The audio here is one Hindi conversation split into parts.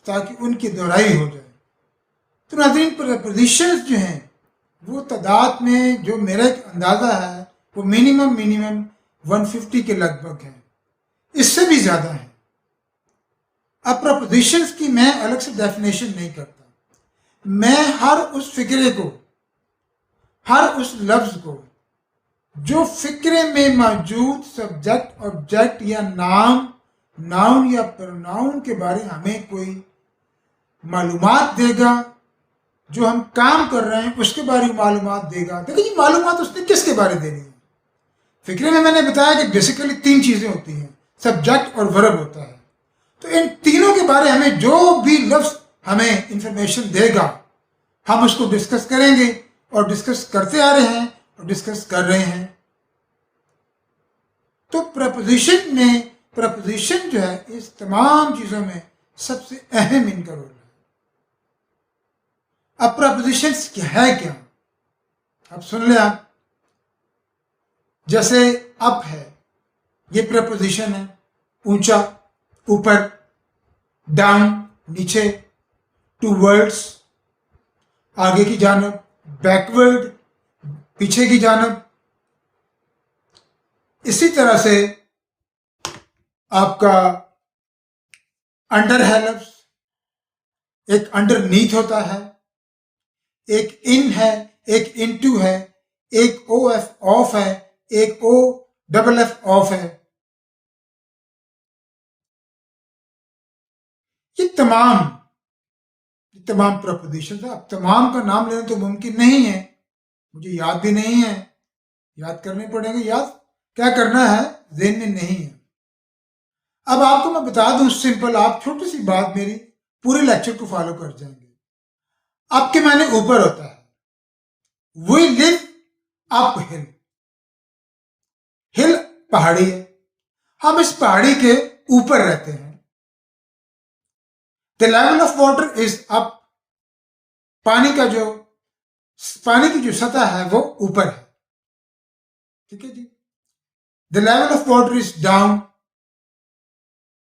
ताकि उनकी दोहराई हो जाए। तो नाज़रीन, प्रपोजिशंस जो हैं वो तादाद में, जो मेरा एक अंदाज़ा है, वो मिनिमम 150 के लगभग है, इससे भी ज़्यादा है। अब प्रपोजिशंस की मैं अलग से डेफिनेशन नहीं करता, मैं हर उस फिक्रे को, हर उस लफ्ज़ को जो फिक्रे में मौजूद सब्जेक्ट, ऑब्जेक्ट या नाउन या प्रोनाउन के बारे में हमें कोई मालूमात देगा, जो हम काम कर रहे हैं उसके बारे में मालूमात देगा। देखिए, ये मालूमात उसने किसके बारे में देनी है? फिक्रे में मैंने बताया कि बेसिकली 3 चीज़ें होती हैं, सब्जेक्ट और वर्ब होता है। तो इन तीनों के बारे में हमें जो भी लफ्ज़ हमें इंफॉर्मेशन देगा, हम उसको डिस्कस करेंगे, और डिस्कस करते आ रहे हैं और डिस्कस कर रहे हैं। तो प्रपोजिशन जो है, इस तमाम चीज़ों में सबसे अहम इनका रोल है। अब प्रपोजिशंस क्या है, क्या अब सुन लें आप। जैसे अप है, ये प्रपोजिशन है, ऊंचा, ऊपर, डाउन, नीचे, टूवर्ड्स, आगे की जानब, बैकवर्ड, पीछे की जानब। इसी तरह से आपका अंडर है लफ्ज़, एक अंडरनीथ होता है, एक इन है, एक इनटू है, एक ओ एफ ऑफ है, एक ओ डबल एफ ऑफ है। ये तमाम प्रपोजिशन है। अब तमाम का नाम लेना तो मुमकिन नहीं है, मुझे याद भी नहीं है, याद करने पड़ेंगे। याद क्या करना है, ज़हन में नहीं है। अब आपको मैं बता दूं सिंपल, आप छोटी सी बात मेरी पूरे लेक्चर को फॉलो कर जाएंगे। अप के माने ऊपर होता है, वी लिव अप हिल, हिल पहाड़ी है, हम इस पहाड़ी के ऊपर रहते हैं। The level of water is up, पानी की जो सतह है वो ऊपर है, ठीक है जी। The level of water is down,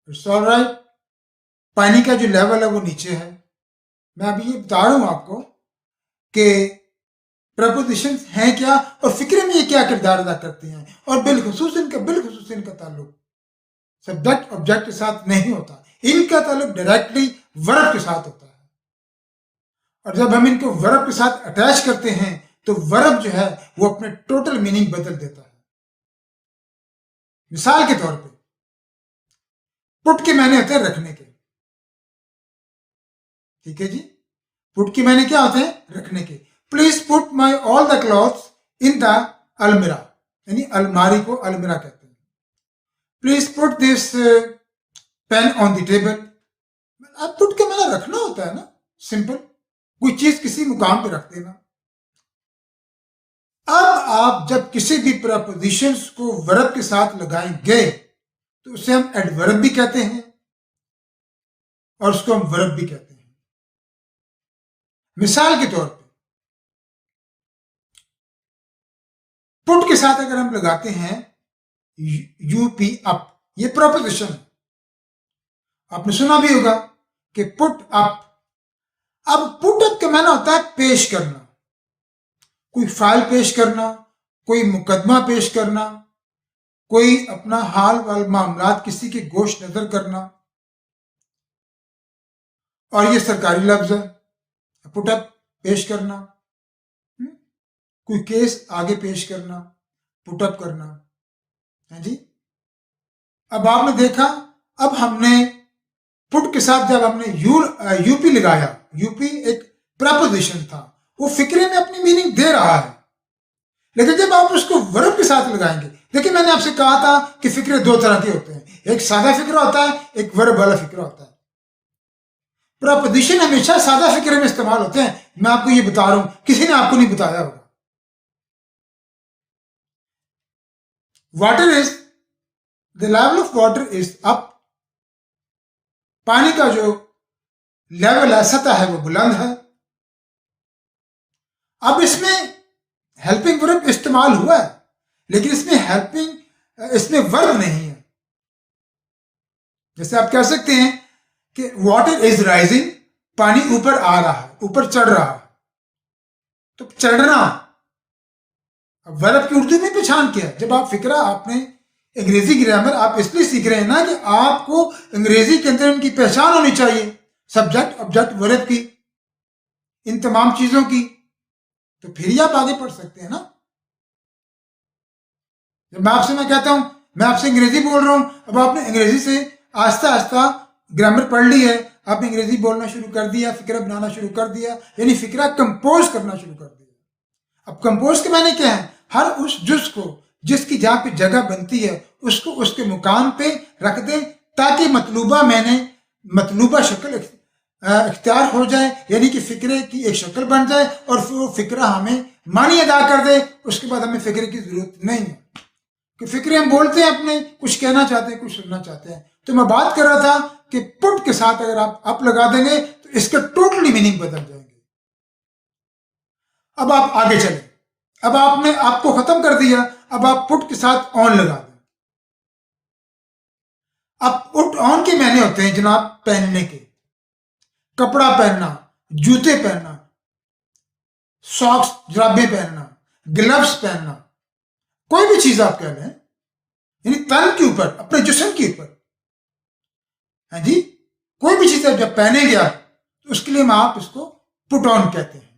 it's all right, पानी का जो लेवल है वो नीचे है। मैं अभी ये बता रहा हूं आपको कि प्रपोजिशन हैं क्या और फिक्रे में ये क्या किरदार अदा करते हैं, और बिलखुसूस इनका ताल्लुक सब्जेक्ट ऑब्जेक्ट के साथ नहीं होता, इनका ताल्लुक डायरेक्टली वर्ब के साथ होता है। और जब हम इनको वर्ब के साथ अटैच करते हैं तो वर्ब जो है वो अपने टोटल मीनिंग बदल देता है। मिसाल के तौर पे, पुट के मायने होते हैं रखने के, ठीक है जी। पुट के मायने क्या होते हैं, रखने के। Please put my all the clothes in the अलमीरा, यानी अलमारी को अलमीरा कहते हैं। Please put this pain on the table. अब पुट के मायने रखना होता है ना, सिंपल, कोई चीज किसी मुकाम पे रख देना। अब आप जब किसी भी प्रपोजिशंस को वर्ब के साथ लगाएंगे तो उसे हम एडवर्ब भी कहते हैं और उसको हम वर्ब भी कहते हैं। मिसाल के तौर पे, पुट के साथ अगर हम लगाते हैं यूपी अप, ये प्रपोजिशन है, आपने सुना भी होगा कि पुट अप। अब पुट अप का माना होता है पेश करना, कोई फाइल पेश करना, कोई मुकदमा पेश करना, कोई अपना हाल वाल मामलात किसी के गोश नजर करना, और ये सरकारी लफ्ज है, पुट अप पेश करना, कोई केस आगे पेश करना, पुट अप करना है जी। अब आपने देखा, अब हमने पुट के साथ जब हमने यूपी लगाया, यूपी एक प्रपोजिशन था, वो फिक्रे में अपनी मीनिंग दे रहा है, लेकिन जब आप उसको वर्ब के साथ लगाएंगे, देखिए मैंने आपसे कहा था कि फिक्रे 2 तरह के होते हैं, एक सादा फिक्रा होता है, एक वर्ब वाला फिक्रा होता है। प्रपोजिशन हमेशा सादा फिक्रे में इस्तेमाल होते हैं, मैं आपको ये बता रहा हूं, किसी ने आपको नहीं बताया होगा। Water is, the level of water is up, पानी का जो लेवल है, सतह है, वो बुलंद है। अब इसमें हेल्पिंग वर्ब इस्तेमाल हुआ है, लेकिन इसमें वर्ब नहीं है। जैसे आप कह सकते हैं कि वाटर इज राइजिंग, पानी ऊपर आ रहा है, ऊपर चढ़ रहा है। तो चढ़ना, अब वर्ब की उर्दू में पहचान क्या है? जब आप फिक्रा, आपने अंग्रेजी ग्रामर आप इसलिए सीख रहे हैं ना कि आपको अंग्रेजी के अंदर इनकी पहचान होनी चाहिए, सब्जेक्ट ऑब्जेक्ट वर्ब की, इन तमाम चीजों की, तो फिर ही आप आगे पढ़ सकते हैं ना। जब मैं कहता हूं, मैं आपसे अंग्रेजी बोल रहा हूं, अब आपने अंग्रेजी से आस्ता आस्ता ग्रामर पढ़ ली है, आपने अंग्रेजी बोलना शुरू कर दिया, फिक्रा बनाना शुरू कर दिया, यानी फिक्रा कंपोज करना शुरू कर दिया। अब कंपोज के माने क्या है? हर उस जुज को जिसकी जहां पे जगह बनती है उसको उसके मुकाम पे रख दें, ताकि मतलूबा शक्ल इख्तियार हो जाए, यानी कि फिक्रे की एक शक्ल बन जाए और फिर वो फिक्रा हमें मानी अदा कर दे। उसके बाद हमें फिक्रे की जरूरत नहीं है कि फिक्रे हम बोलते हैं, अपने कुछ कहना चाहते हैं, कुछ सुनना चाहते हैं। तो मैं बात कर रहा था कि पुट के साथ अगर आप अप लगा देंगे तो इसका टोटली मीनिंग बदल जाएंगे। अब आप आगे चलें, अब आपने आपको खत्म कर दिया, अब आप पुट के साथ ऑन लगा दें। अब पुट ऑन के मायने होते हैं जनाब पहनने के, कपड़ा पहनना, जूते पहनना, सॉक्स जुराबें पहनना, ग्लव्स पहनना, कोई भी चीज आप कह लें, यानी तन के ऊपर, अपने जिस्म के ऊपर, है जी, कोई भी चीज जब पहनेंगे आप तो उसके लिए आप इसको पुट ऑन कहते हैं।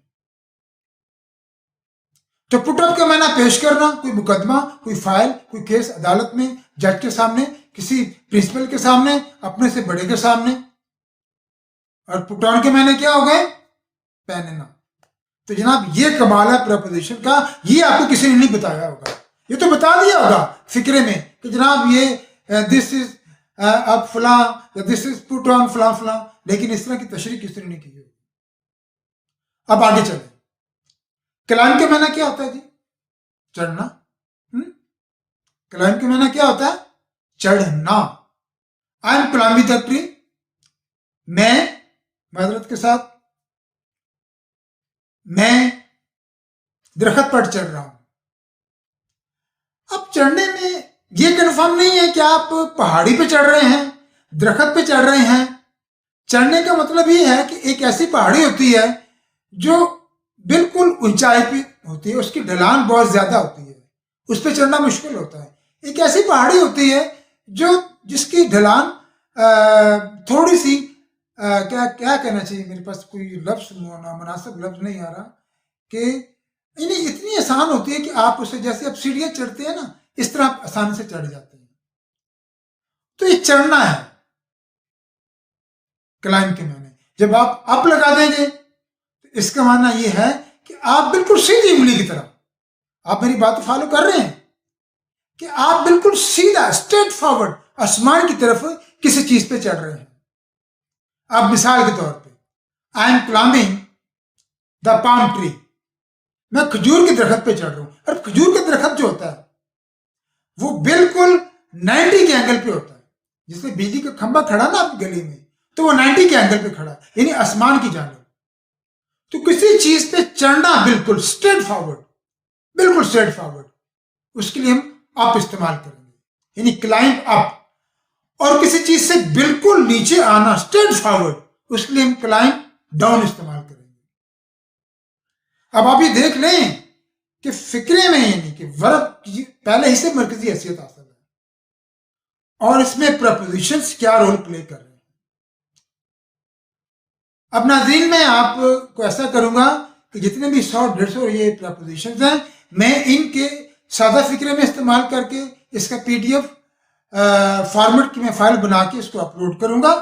तो पुट ऑन का मायना पेश करना, कोई मुकदमा, कोई फाइल, कोई केस अदालत में, जज के सामने, किसी प्रिंसिपल के सामने, अपने से बड़े के सामने। और पुट ऑन के मायने क्या हो गए? पहनना। तो जनाब ये कमाल है प्रपोजिशन का, ये आपको किसी ने नहीं बताया होगा, ये तो बता दिया होगा फिक्रे में कि जनाब ये दिस इज अब फला, या दिस इज पुट ऑन फला फला, लेकिन इस तरह की तशरीह किसी ने नहीं की होगी। अब आगे चले, कलाम के मायना क्या होता है जी? चढ़ना। कलाम के मायना क्या होता है? चढ़ना। I am climbing the tree, मैं, माजरत के साथ, मैं दरख्त पर चढ़ रहा हूं। अब चढ़ने में ये कंफर्म नहीं है कि आप पहाड़ी पे चढ़ रहे हैं, दरख्त पे चढ़ रहे हैं। चढ़ने का मतलब ये है कि एक ऐसी पहाड़ी होती है जो बिल्कुल ऊंचाई पे होती है, उसकी ढलान बहुत ज्यादा होती है, उस पर चढ़ना मुश्किल होता है। एक ऐसी पहाड़ी होती है जो जिसकी ढलान थोड़ी सी क्या क्या कहना चाहिए, मेरे पास कोई लफ्ज मुनासिब लफ्ज नहीं आ रहा, कि यानी इतनी आसान होती है कि आप उसे, जैसे आप सीढ़ियां चढ़ते हैं ना, इस तरह आप आसानी से चढ़ जाते हैं। तो ये चढ़ना है क्लाइंब के माने। जब आप अप लगा देंगे तो इसका मानना ये है कि आप बिल्कुल सीधी उंगली की तरह, आप मेरी बात फॉलो कर रहे हैं कि आप बिल्कुल सीधा स्ट्रेट फॉरवर्ड आसमान की तरफ किसी चीज पे चढ़ रहे हैं। अब मिसाल के तौर पे, I am climbing the palm tree, मैं खजूर के दरख्त पे चढ़ रहा हूं। और खजूर का दरख्त जो होता है वो बिल्कुल 90 के एंगल पे होता है। जिससे बिजली का खंभा खड़ा ना आपकी गली में, तो वो 90 के एंगल पे खड़ा, यानी आसमान की जानिब। तो किसी चीज पे चढ़ना बिल्कुल स्ट्रेट फॉरवर्ड, बिल्कुल स्ट्रेट फॉरवर्ड, उसके लिए हम अप इस्तेमाल करेंगे, यानी क्लाइंब अप। और किसी चीज से बिल्कुल नीचे आना स्ट्रेट फॉरवर्ड, उसके लिए हम क्लाइंब डाउन इस्तेमाल करेंगे। अब आप ये देख लें कि फिक्रे में, यानी कि वर्ब की पहले ही से मरकजी हैसियत हासिल है और इसमें प्रपोजिशंस क्या रोल प्ले कर रहे हैं। अब नाज़रीन मैं आपको ऐसा करूंगा कि जितने भी 100-150 ये प्रपोजिशंस हैं, मैं इनके सादा फिक्रे में इस्तेमाल करके इसका पीडीएफ फॉर्मेट की मैं फाइल बना के इसको अपलोड करूंगा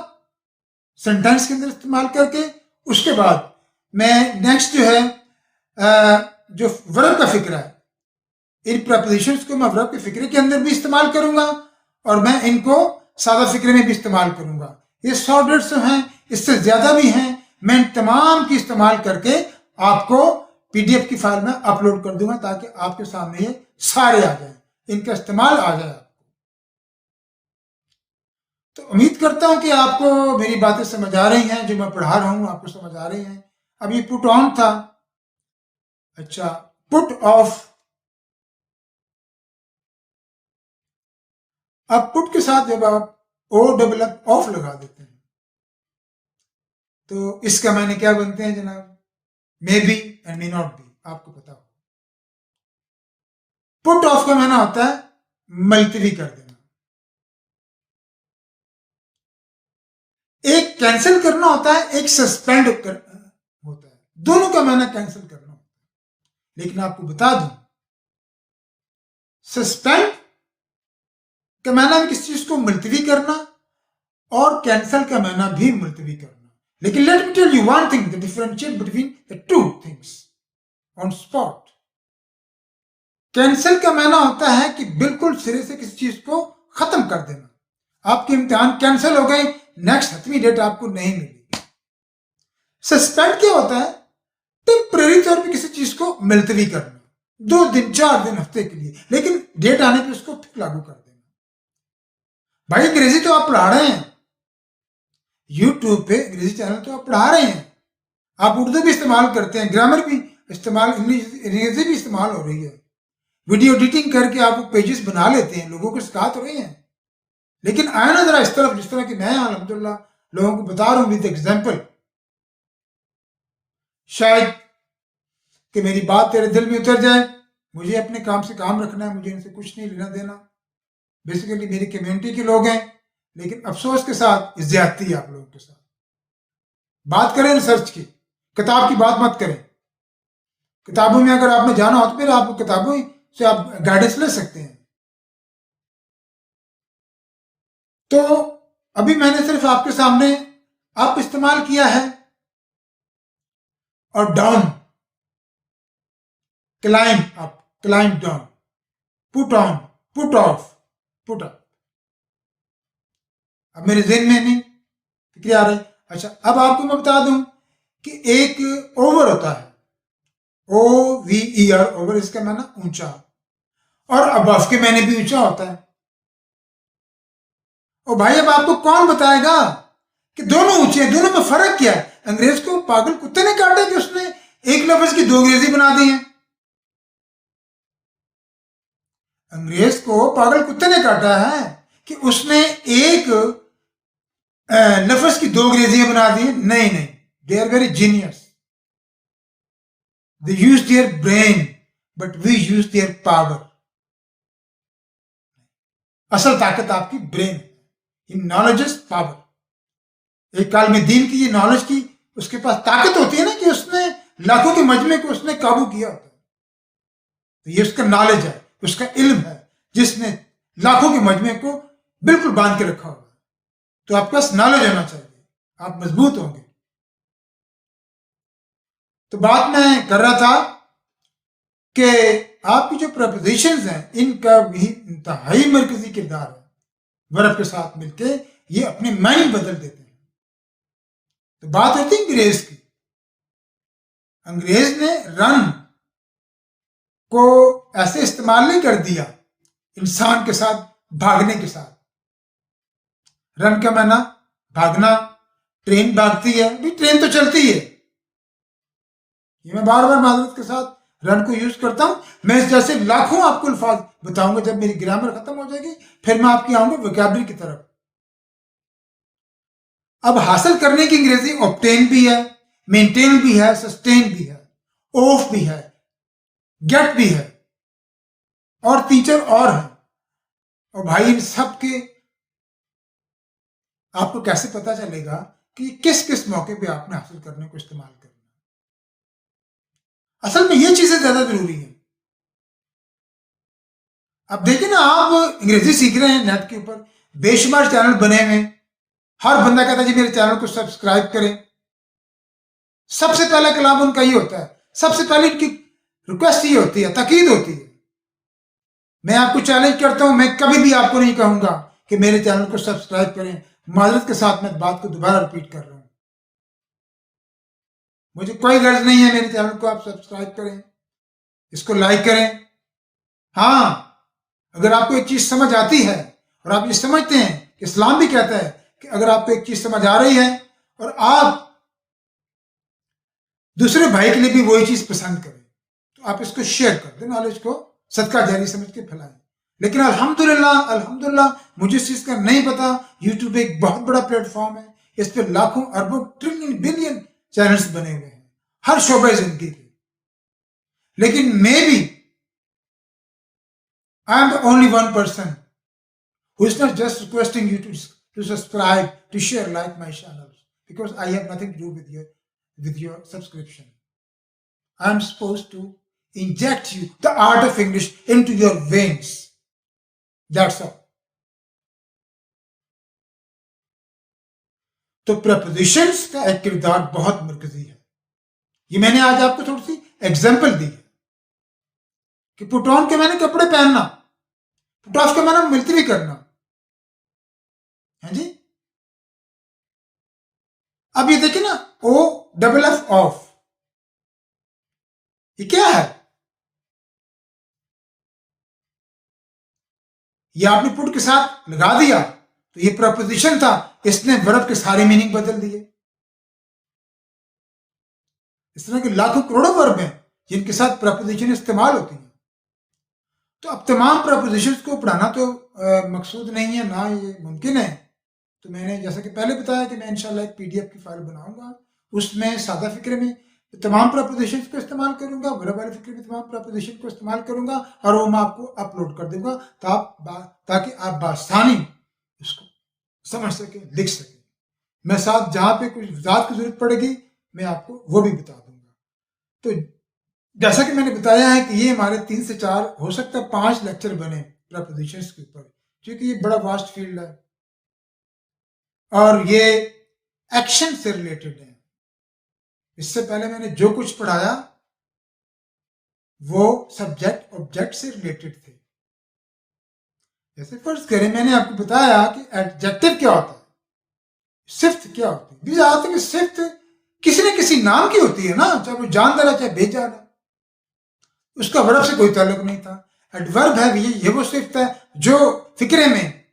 सेंटेंस के अंदर इस्तेमाल करके। उसके बाद मैं नेक्स्ट जो है जो वर्ब का फिक्रा है, इन प्रपोजिशंस को मैं वर्ब के फिक्रे के अंदर भी इस्तेमाल करूंगा और मैं इनको सादा फिक्रे में भी इस्तेमाल करूंगा। ये 100-150 हैं, इससे ज्यादा भी हैं। मैं इन तमाम की इस्तेमाल करके आपको पीडीएफ की फाइल में अपलोड कर दूंगा ताकि आपके सामने ये सारे आ जाए, इनका इस्तेमाल आ जाए आपको। तो उम्मीद करता हूं कि आपको मेरी बातें समझ आ रही हैं, जो मैं पढ़ा रहा हूं आपको समझ आ रही हैं। अब ये पुट ऑन था, अच्छा पुट ऑफ। अब पुट के साथ जब आप ओ डबल ऑफ लगा देते हैं तो इसका मायने क्या बनते हैं जनाब? May be and may not be, आपको पता हो। पुट ऑफ का मायना होता है मुलतवी कर देना। एक कैंसिल करना होता है, एक सस्पेंड होता है, दोनों का मायना कैंसिल करना होता है। लेकिन आपको बता दूं, सस्पेंड का मायना किसी चीज को मुलतवी करना और कैंसिल का मायना भी मुलतवी करना। लेकिन let me tell you one thing, the differentiate between the two things on spot. Cancel का मायना होता है कि बिल्कुल सिरे से किसी चीज को खत्म कर देना। आपके इम्तिहान कैंसिल हो गए, नेक्स्ट 7वीं डेट आपको नहीं मिलेगी। सस्पेंड क्या होता है? टेम्परेरी तौर पे किसी चीज को मुलतवी करना, 2 दिन 4 दिन हफ्ते के लिए, लेकिन डेट आने पे उसको फिर लागू कर देना। भाई अंग्रेजी तो आप पढ़ा रहे हैं, यूट्यूब पे अंग्रेजी चैनल तो आप पढ़ा रहे हैं, आप उर्दू भी इस्तेमाल करते हैं, ग्रामर भी इस्तेमाल, अंग्रेजी भी इस्तेमाल हो रही है, वीडियो एडिटिंग करके आप पेजेस बना लेते हैं, लोगों को सिखा तो रहे हैं। लेकिन आया ना जरा इस तरफ, जिस तरह की मैं अल्हम्दुलिल्लाह लोगों को बता रहा हूं विद एग्जाम्पल। शायद कि मेरी बात तेरे दिल में उतर जाए, मुझे अपने काम से काम रखना है, मुझे इनसे कुछ नहीं लेना देना। बेसिकली मेरी कम्युनिटी के लोग हैं, लेकिन अफसोस के साथ ज्यादती है आप लोगों के साथ। बात करें रिसर्च की, किताब की बात मत करें। किताबों में अगर आपने जाना हो तो फिर आप किताबों से आप गाइडेंस ले सकते हैं। तो अभी मैंने सिर्फ आपके सामने अप इस्तेमाल किया है और down, climb up, climb down, put on, put off, put up. अब मेरे जेहन में नहीं फिक्र आ रही। अच्छा, अब आपको मैं बता दूं कि एक ओवर होता है, OVER, ओवर, इसका माना ऊंचा, और अबव के मैंने भी ऊंचा होता है। और भाई अब आपको कौन बताएगा कि दोनों ऊंचे हैं, दोनों में फर्क क्या है? अंग्रेज को पागल कुत्ते ने काटा कि उसने एक लफ्ज की 2 अंग्रेजी बना दी है। अंग्रेज को पागल कुत्ते ने काटा है कि उसने एक लफ्ज की 2 अंग्रेजियां बना दी। नहीं नहीं, they are very genius, they use their brain, but we use their power. असल ताकत आपकी brain, in knowledge is power. एक काल में दीन की ये नॉलेज की उसके पास ताकत होती है ना, कि उसने लाखों के मजमे को उसने काबू किया होता है। तो ये उसका नॉलेज है, उसका इल्म है, जिसने लाखों के मजमे को बिल्कुल बांध के रखा होगा। तो आपके पास नॉलेज होना चाहिए, आप मजबूत होंगे। तो बात मैं कर रहा था कि आपकी जो प्रपोजिशंस हैं, इनका भी इंतहाई मरकजी किरदार है। वर्ब के साथ मिलके ये अपने माइंड बदल देते हैं। तो बात होती है अंग्रेज की। अंग्रेज ने रन को ऐसे इस्तेमाल नहीं कर दिया इंसान के साथ भागने के साथ। रन का माना भागना, ट्रेन भागती है, भी ट्रेन तो चलती है। ये मैं बार बार माजरत के साथ रन को यूज करता हूं। मैं इस जैसे लाखों आपको अल्फाज बताऊंगा। जब मेरी ग्रामर खत्म हो जाएगी फिर मैं आपकी आऊंगा वोकैबुलरी की तरफ। अब हासिल करने की अंग्रेजी ऑब्टेन भी है, मेंटेन भी है, सस्टेन भी है, ऑफ भी है, गेट भी है, और टीचर और है। और भाई इन सब के आपको कैसे पता चलेगा कि किस किस मौके पे आपने हासिल करने को इस्तेमाल करना? असल में ये चीजें ज्यादा जरूरी है। अब देखिए ना, आप अंग्रेजी सीख रहे हैं नेट के ऊपर, बेशुमार चैनल बने हुए, हर बंदा कहता है जी मेरे चैनल को सब्सक्राइब करें। सबसे पहला कलाम उनका ये होता है, सबसे पहले इनकी रिक्वेस्ट ये होती है, ताकीद होती है। मैं आपको चैलेंज करता हूं, मैं कभी भी आपको नहीं कहूंगा कि मेरे चैनल को सब्सक्राइब करें। माजरत के साथ मैं बात को दोबारा रिपीट कर रहा हूं, मुझे कोई गर्ज नहीं है मेरे चैनल को आप सब्सक्राइब करें, इसको लाइक करें। हाँ, अगर आपको एक चीज समझ आती है और आप ये समझते हैं कि इस्लाम भी कहता है कि अगर आपको एक चीज समझ आ रही है और आप दूसरे भाई के लिए भी वही चीज पसंद करें, तो आप इसको शेयर कर दें, नॉलेज को सदका जारी समझ के फैलाएं। लेकिन अल्हम्दुलिल्लाह अल्हम्दुलिल्लाह मुझे इस चीज का नहीं पता। यूट्यूब एक बहुत बड़ा प्लेटफॉर्म है, इस पे लाखों अरबों ट्रिलियन बिलियन चैनल्स बने हुए हैं हर शोबे जिंदगी के। लेकिन maybe I am the only one person who is not just requesting you to subscribe, to share, like my channels, because I have nothing to do with your subscription. I am supposed to inject you the art of English into your veins. That's all. तो prepositions का एक किरदार बहुत मरकजी है। ये मैंने आज आपको थोड़ी सी एग्जाम्पल दी है कि पुट ऑन के मैंने कपड़े पहनना, पुट ऑफ के मैंने मिलती भी करना है जी। अब ये देखिए ना, ओ डबल एफ ऑफ, ये क्या है? ये आपने पुट के साथ लगा दिया तो ये प्रपोजिशन था, इसने वर्ब के सारे मीनिंग बदल दिए। इस तरह के लाखों करोड़ों वर्ब हैं जिनके साथ प्रपोजिशन इस्तेमाल होती है। तो अब तमाम प्रपोजिशंस को पढ़ाना तो मकसूद नहीं है, ना ये मुमकिन है। तो मैंने जैसा कि पहले बताया कि मैं इंशाल्लाह एक पीडीएफ की फाइल बनाऊंगा, उसमें सादा फिक्रे में तमाम प्रपोजिशंस को इस्तेमाल करूंगा, वर्ब वाले फिक्रे में तमाम प्रपोजिशन को इस्तेमाल करूंगा और वो मैं आपको अपलोड कर दूंगा ताकि आप बासानी उसको समझ सके, लिख सके। मैं साथ जहां पे कुछ वजाहत की जरूरत पड़ेगी मैं आपको वो भी बता दूंगा। तो जैसा कि मैंने बताया है कि ये हमारे 3 से 4 हो सकता है 5 लेक्चर बने प्रपोजिशंस के ऊपर, क्योंकि ये बड़ा वास्ट फील्ड है और ये एक्शन से रिलेटेड है। इससे पहले मैंने जो कुछ पढ़ाया वो सब्जेक्ट ऑब्जेक्ट से रिलेटेड थे। जैसे फर्ज करें मैंने आपको बताया कि एडजेक्टिव क्या होता है, सिफ्त क्या होती है। आते कि सिफ्त किसी न किसी नाम की होती है ना, चाहे वो जानदार है चाहे बेजान है, उसका वर्ब से कोई ताल्लुक नहीं था। एडवर्ब है ये वो सिफ्त है जो फिक्रे में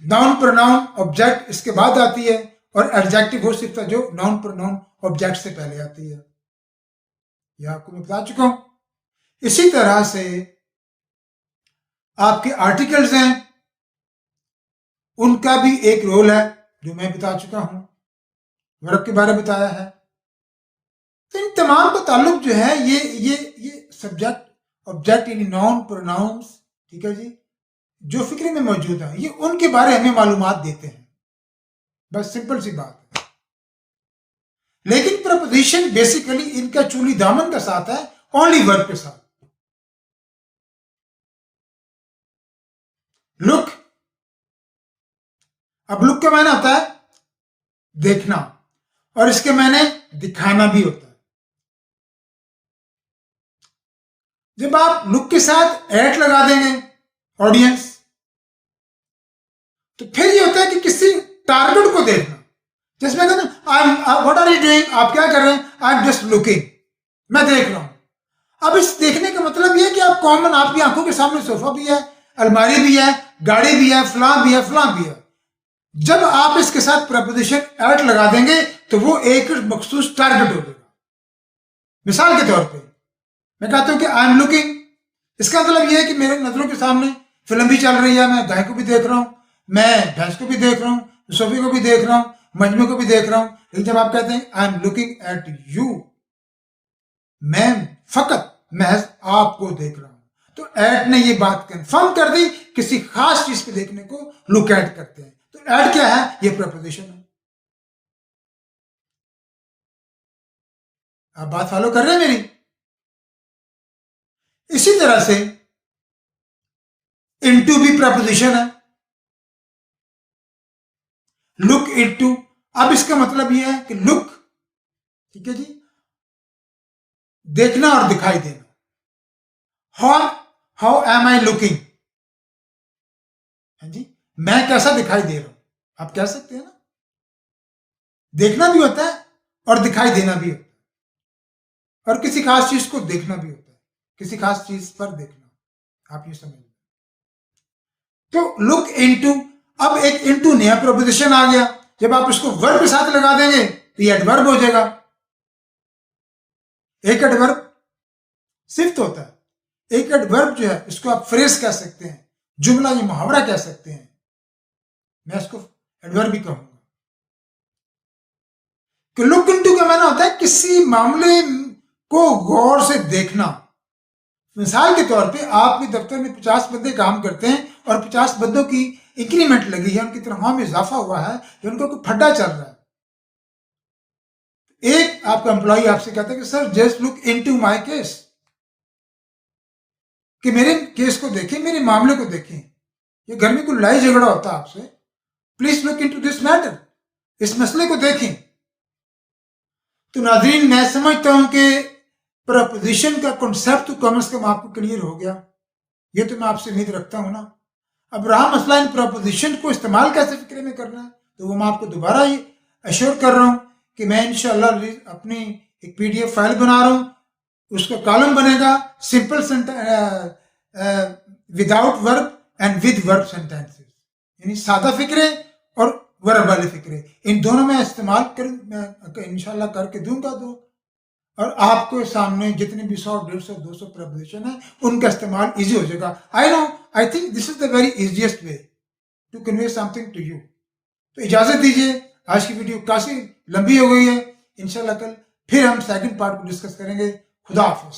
नाउन प्रोनाउन ऑब्जेक्ट इसके बाद आती है, और एडजेक्टिव वो सिफ्त है जो नाउन प्रोनाउन ऑब्जेक्ट से पहले आती है। यह आपको मैं बता चुका हूं। इसी तरह से आपके आर्टिकल्स हैं, उनका भी एक रोल है जो मैं बता चुका हूं, वर्ब के बारे में बताया है। तो इन तमाम का ताल्लुक जो है ये सब्जेक्ट ऑब्जेक्ट यानी नाउन प्रोनाउंस, ठीक है जी, जो फिक्रे में मौजूद है ये उनके बारे हमें मालूमात देते हैं। बस सिंपल सी बात है। लेकिन प्रपोजिशन बेसिकली इनका चूली दामन का साथ है, ओनली वर्ब के साथ। लुक, अब लुक का मायना होता है देखना, और इसके मायने दिखाना भी होता है। जब आप लुक के साथ एट लगा देंगे ऑडियंस, तो फिर ये होता है कि किसी टारगेट को देखना। जिसमें कहते हैं व्हाट आर यू डूइंग, आप क्या कर रहे हैं, आई एम जस्ट लुकिंग, मैं देख रहा हूं। अब इस देखने का मतलब यह है कि आप कॉमन, आपकी आंखों के सामने सोफा भी है, अलमारी भी है, गाड़ी भी है, फलां भी है, फलां भी है। जब आप इसके साथ प्रपोजिशन एट लगा देंगे तो वो एक मखसूस टारगेट हो जाएगा। मिसाल के तौर पे मैं कहता हूं कि आई एम लुकिंग, इसका मतलब यह है कि मेरे नजरों के सामने फिल्म भी चल रही है, मैं गाय को भी देख रहा हूं, मैं भैंस को भी देख रहा हूं, सोफे को भी देख रहा हूं, मजमे को भी देख रहा हूं। लेकिन जब आप कहते हैं I am looking at you, मैं फकत महज आपको देख रहा हूं, तो एट ने ये बात कंफर्म कर दी, किसी खास चीज पे देखने को लुक एट करते हैं। तो एट क्या है, ये प्रपोजिशन है। आप बात फॉलो कर रहे हैं मेरी? इसी तरह से इनटू भी प्रपोजिशन है, लुक इनटू। अब इसका मतलब यह है कि लुक, ठीक है जी, देखना और दिखाई देना। हाउ एम आई लुकिंग, जी, मैं कैसा दिखाई दे रहा हूं, आप कह सकते हैं ना। देखना भी होता है और दिखाई देना भी होता है, और किसी खास चीज को देखना भी होता है, किसी खास चीज पर देखना, आप ये समझ। तो लुक इनटू, अब एक इनटू नया प्रोपोजिशन आ गया। जब आप इसको वर्ब के साथ लगा देंगे तो ये एडवर्ब हो जाएगा। एक एडवर्ब सिफ्त होता है, एक एडवर्ब जो है इसको आप फ्रेज कह सकते हैं, जुमला या मुहावरा कह सकते हैं, मैं इसको एडवर्ब भी कहूंगा। कि लुक इनटू का माना होता है किसी मामले को गौर से देखना। मिसाल के तौर पे आपके दफ्तर में 50 बंदे काम करते हैं और 50 बंदों की इंक्रीमेंट लगी है, उनकी तनख्वाह में इजाफा हुआ है, या उनका कोई फड्डा चल रहा है। एक आपका एम्प्लॉय आपसे कहता है कि sir just look into my case, कि मेरे केस को देखें, मेरे मामले को देखें, ये घर में कोई लड़ाई झगड़ा होता है आपसे, please look into this matter, इस मसले को देखें। तो नाज़रीन, मैं समझता हूं कि प्रपोजिशन का कॉन्सेप्ट तो कम से कम आपको क्लियर हो गया, ये तो मैं आपसे उम्मीद रखता हूं ना। अब रहा मसला इन प्रपोजिशन को इस्तेमाल कैसे फिक्रे में करना है, तो वो मैं आपको दोबारा ही अश्योर कर रहा हूं कि मैं इंशाल्लाह अपनी एक PDF फाइल बना रहा हूं, उसका कॉलम बनेगा simple without verb and with verb sentences, यानी सादा फिक्रे और वर्ब वाले फिक्रे, इन दोनों में इस्तेमाल कर इंशाल्लाह करके दूंगा। तो और आपको सामने जितने भी 100, 150, 200 प्रपोजिशन है उनका इस्तेमाल इजी हो जाएगा। I know, I think this is the very easiest way to convey something to you. तो इजाजत दीजिए, आज की वीडियो काफी लंबी हो गई है, इंशाल्लाह कल फिर हम सेकंड पार्ट को डिस्कस करेंगे। खुदा हाफिज।